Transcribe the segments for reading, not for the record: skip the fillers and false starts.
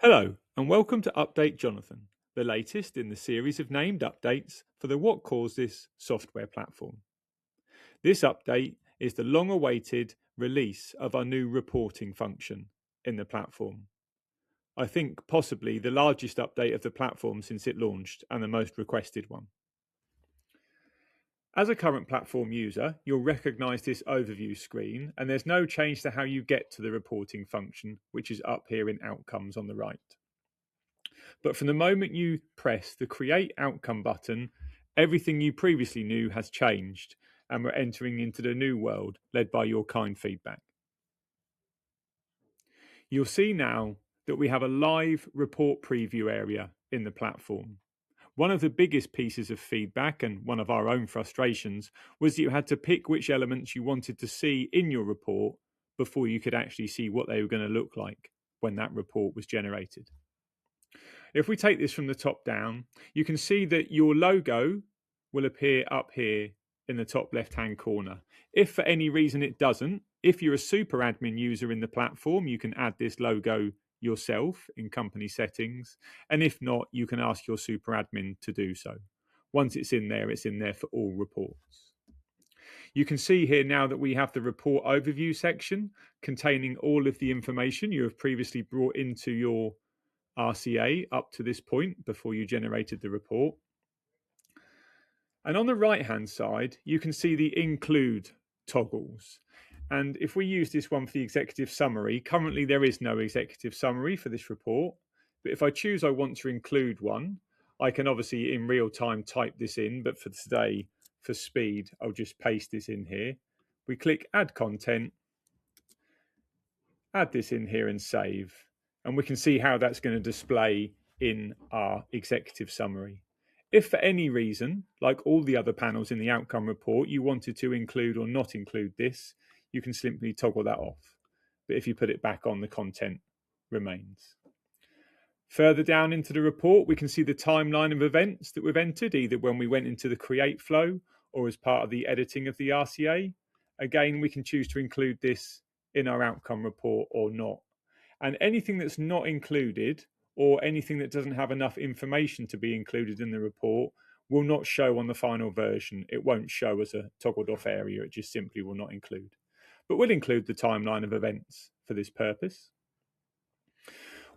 Hello, and welcome to Update Jonathan, the latest in the series of named updates for the What Caused This software platform. This update is the long-awaited release of our new reporting function in the platform. I think possibly the largest update of the platform since it launched and the most requested one. As a current platform user, you'll recognise this overview screen, and there's no change to how you get to the reporting function, which is up here in Outcomes on the right. But from the moment you press the Create Outcome button, everything you previously knew has changed, and we're entering into the new world led by your kind feedback. You'll see now that we have a live report preview area in the platform. One of the biggest pieces of feedback, and one of our own frustrations, was that you had to pick which elements you wanted to see in your report before you could actually see what they were going to look like when that report was generated. If we take this from the top down, you can see that your logo will appear up here in the top left-hand corner. If for any reason it doesn't, if you're a super admin user in the platform, you can add this logo yourself in company settings. And if not, you can ask your super admin to do so. Once it's in there for all reports. You can see here now that we have the report overview section containing all of the information you have previously brought into your RCA up to this point before you generated the report. And on the right hand side, you can see the include toggles. And if we use this one for the executive summary, currently there is no executive summary for this report. But if I choose I want to include one, I can obviously in real time type this in, but for today, for speed, I'll just paste this in here. We click add content, add this in here and save. And we can see how that's going to display in our executive summary. If for any reason, like all the other panels in the outcome report, you wanted to include or not include this, you can simply toggle that off. But if you put it back on, the content remains. Further down into the report, we can see the timeline of events that we've entered, either when we went into the create flow or as part of the editing of the RCA. Again, we can choose to include this in our outcome report or not. And anything that's not included or anything that doesn't have enough information to be included in the report will not show on the final version. It won't show as a toggled off area. It just simply will not include. But we'll include the timeline of events for this purpose.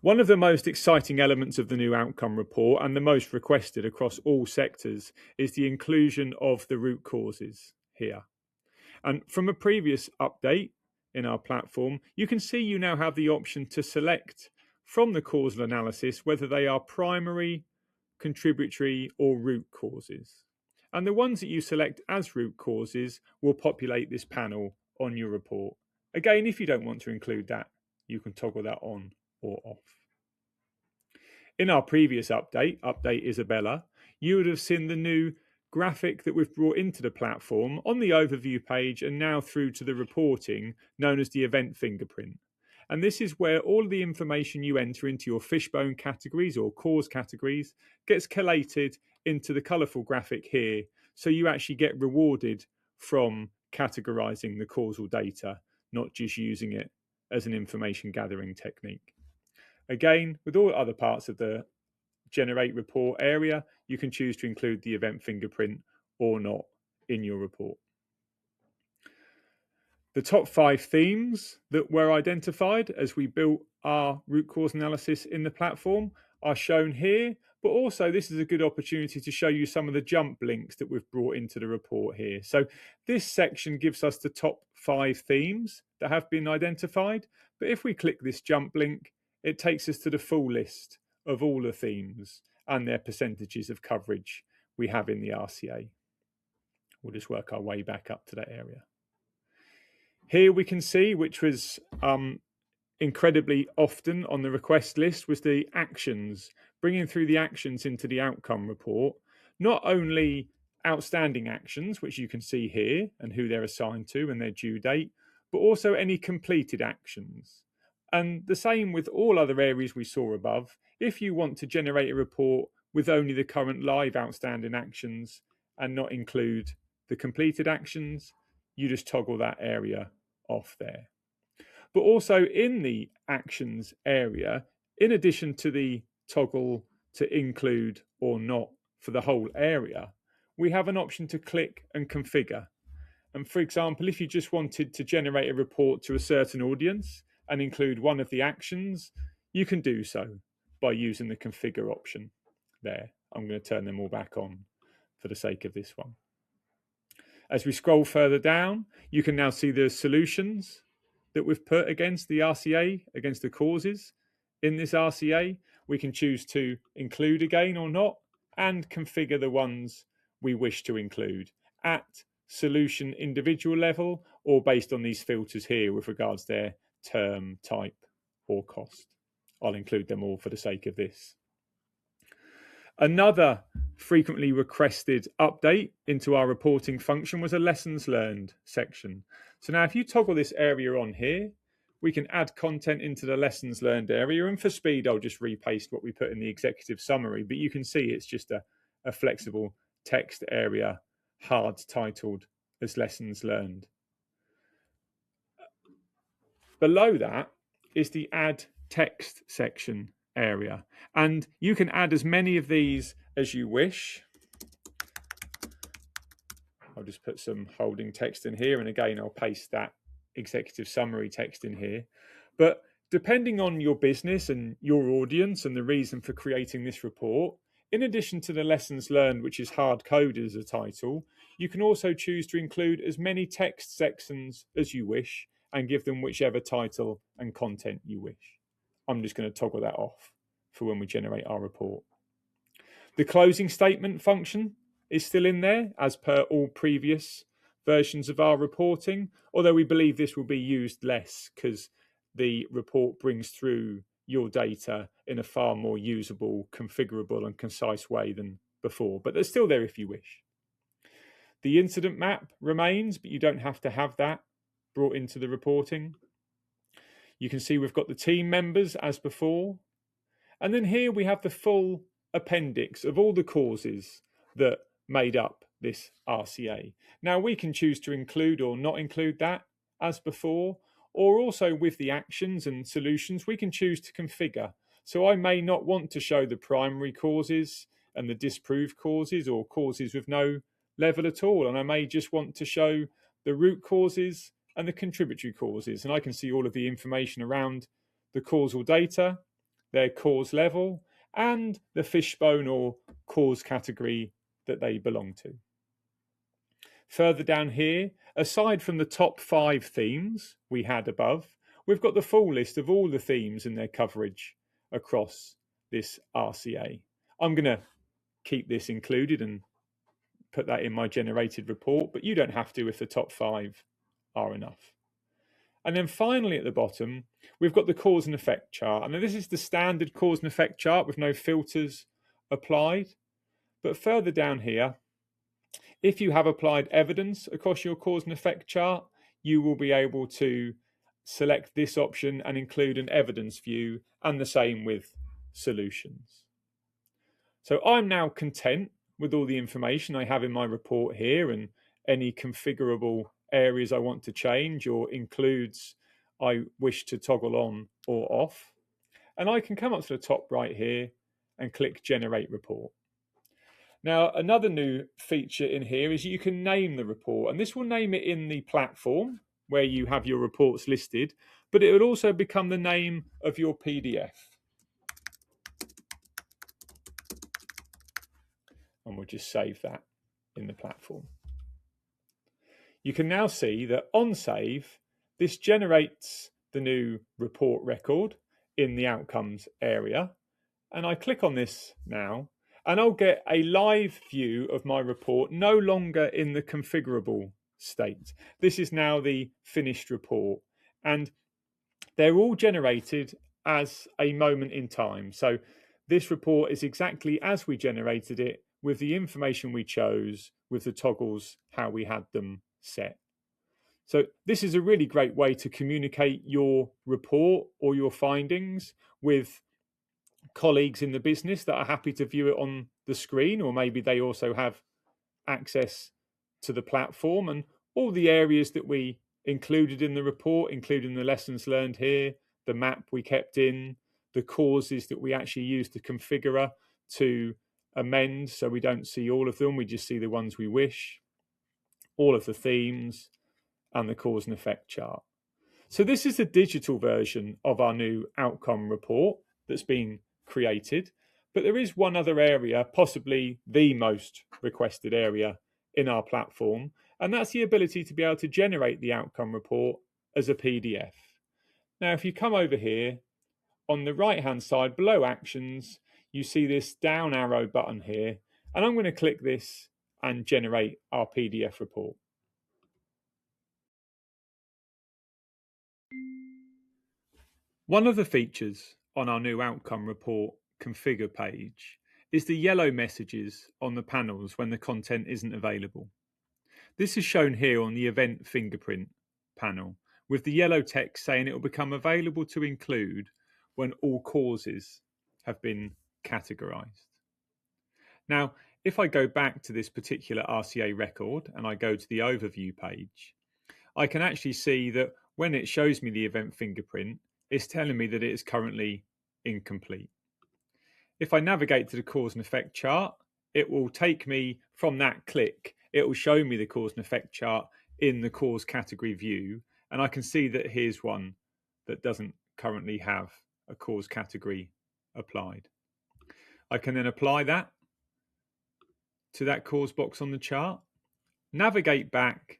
One of the most exciting elements of the new outcome report, and the most requested across all sectors, is the inclusion of the root causes here. And from a previous update in our platform, you can see you now have the option to select from the causal analysis whether they are primary, contributory, or root causes. And the ones that you select as root causes will populate this panel on your report. Again, if you don't want to include that, you can toggle that on or off. In our previous update, Update Isabella, you would have seen the new graphic that we've brought into the platform on the overview page and now through to the reporting, known as the event fingerprint. And this is where all the information you enter into your fishbone categories or cause categories gets collated into the colourful graphic here. So you actually get rewarded from categorizing the causal data, not just using it as an information gathering technique. Again, with all other parts of the generate report area, you can choose to include the event fingerprint or not in your report. The top 5 themes that were identified as we built our root cause analysis in the platform are shown here, but also this is a good opportunity to show you some of the jump links that we've brought into the report here. So this section gives us the top 5 themes that have been identified, but if we click this jump link, it takes us to the full list of all the themes and their percentages of coverage we have in the RCA. We'll just work our way back up to that area. Here we can see, which was incredibly often on the request list, was the actions, bringing through the actions into the outcome report. Not only outstanding actions, which you can see here, and who they're assigned to and their due date, but also any completed actions. And the same with all other areas we saw above. If you want to generate a report with only the current live outstanding actions and not include the completed actions, you just toggle that area off there. But also in the actions area, in addition to the toggle to include or not for the whole area, we have an option to click and configure. And for example, if you just wanted to generate a report to a certain audience and include one of the actions, you can do so by using the configure option there. I'm going to turn them all back on for the sake of this one. As we scroll further down, you can now see the solutions that we've put against the RCA, against the causes in this RCA. We can choose to include again or not, and configure the ones we wish to include at solution individual level or based on these filters here with regards to their term, type, or cost. I'll include them all for the sake of this. Another frequently requested update into our reporting function was a lessons learned section. So now if you toggle this area on here, we can add content into the lessons learned area. And for speed, I'll just repaste what we put in the executive summary, but you can see it's just a flexible text area, hard titled as lessons learned. Below that is the add text section area, and you can add as many of these as you wish. I'll just put some holding text in here, and again I'll paste that executive summary text in here. But depending on your business and your audience and the reason for creating this report, in addition to the lessons learned, which is hard coded as a title, you can also choose to include as many text sections as you wish and give them whichever title and content you wish. I'm just going to toggle that off for when we generate our report. The closing statement function is still in there as per all previous versions of our reporting, although we believe this will be used less because the report brings through your data in a far more usable, configurable and concise way than before, but they're still there if you wish. The incident map remains, but you don't have to have that brought into the reporting. You can see we've got the team members as before. And then here we have the full appendix of all the causes that made up this RCA. Now we can choose to include or not include that as before, or also with the actions and solutions, we can choose to configure. So I may not want to show the primary causes and the disproved causes or causes with no level at all. And I may just want to show the root causes and the contributory causes. And I can see all of the information around the causal data, their cause level, and the fishbone or cause category that they belong to. Further down here, aside from the top 5 themes we had above, we've got the full list of all the themes and their coverage across this RCA. I'm going to keep this included and put that in my generated report, but you don't have to if the top 5 are enough. And then finally at the bottom, we've got the cause and effect chart. And this is the standard cause and effect chart with no filters applied. But further down here, if you have applied evidence across your cause and effect chart, you will be able to select this option and include an evidence view, and the same with solutions. So I'm now content with all the information I have in my report here and any configurable areas I want to change or includes I wish to toggle on or off. And I can come up to the top right here and click Generate Report. Now, another new feature in here is you can name the report, and this will name it in the platform where you have your reports listed, but it will also become the name of your PDF. And we'll just save that in the platform. You can now see that on save, this generates the new report record in the outcomes area. And I click on this now, and I'll get a live view of my report, no longer in the configurable state. This is now the finished report, and they're all generated as a moment in time. So this report is exactly as we generated it, with the information we chose, with the toggles, how we had them set. So this is a really great way to communicate your report or your findings with colleagues in the business that are happy to view it on the screen, or maybe they also have access to the platform, and all the areas that we included in the report, including the lessons learned here, the map we kept in, the causes that we actually use the configurer to amend, so we don't see all of them, we just see the ones we wish, all of the themes, and the cause and effect chart. So this is the digital version of our new outcome report that's been created, but there is one other area, possibly the most requested area in our platform, and that's the ability to be able to generate the outcome report as a PDF. Now, if you come over here, on the right-hand side below Actions, you see this down arrow button here, and I'm going to click this and generate our PDF report. One of the features on our new outcome report configure page is the yellow messages on the panels when the content isn't available. This is shown here on the event Fingerprint panel, with the yellow text saying it will become available to include when all causes have been categorized. Now, if I go back to this particular RCA record and I go to the overview page, I can actually see that when it shows me the event fingerprint, it's telling me that it is currently incomplete. If I navigate to the cause and effect chart, it will take me from that click, it will show me the cause and effect chart in the cause category view, and I can see that here's one that doesn't currently have a cause category applied. I can then apply that to that cause box on the chart, navigate back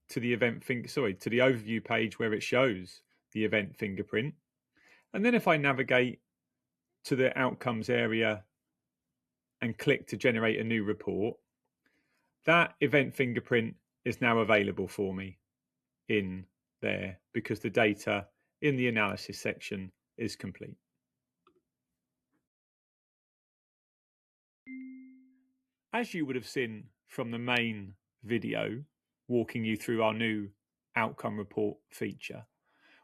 to the to the overview page where it shows the event fingerprint, and then if I navigate to the outcomes area and click to generate a new report, that event fingerprint is now available for me in there because the data in the analysis section is complete. As you would have seen from the main video walking you through our new outcome report feature,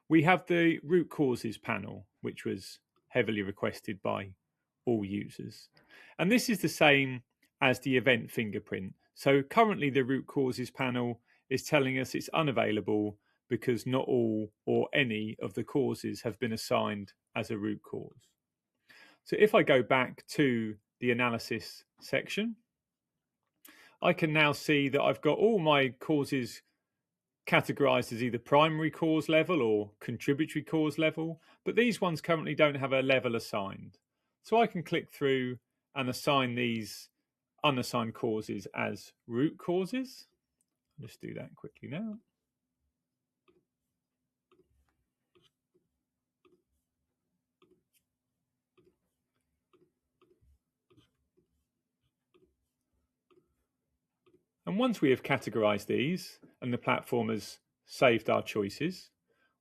we have the root causes panel, which was heavily requested by all users. And this is the same as the event fingerprint. So currently the root causes panel is telling us it's unavailable because not all or any of the causes have been assigned as a root cause. So if I go back to the analysis section, I can now see that I've got all my causes categorized as either primary cause level or contributory cause level, but these ones currently don't have a level assigned. So I can click through and assign these unassigned causes as root causes. I'll just do that quickly now. And once we have categorized these and the platform has saved our choices,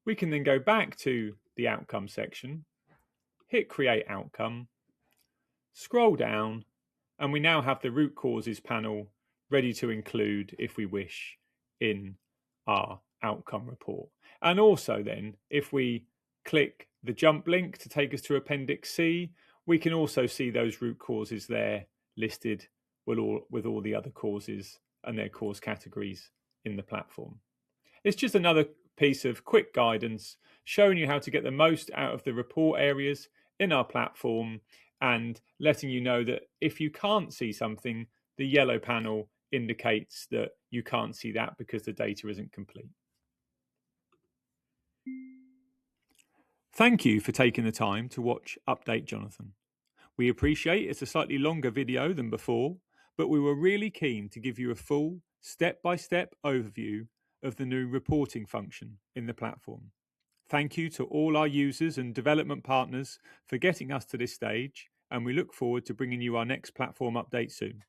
we can then go back to the outcome section, hit create outcome, scroll down, and we now have the root causes panel ready to include, if we wish, in our outcome report. And also then, if we click the jump link to take us to Appendix C, we can also see those root causes there listed with all the other causes and their cause categories in the platform. It's just another piece of quick guidance showing you how to get the most out of the report areas in our platform and letting you know that if you can't see something, the yellow panel indicates that you can't see that because the data isn't complete. Thank you for taking the time to watch Update Jonathan. We appreciate it's a slightly longer video than before, but we were really keen to give you a full step-by-step overview of the new reporting function in the platform. Thank you to all our users and development partners for getting us to this stage, and we look forward to bringing you our next platform update soon.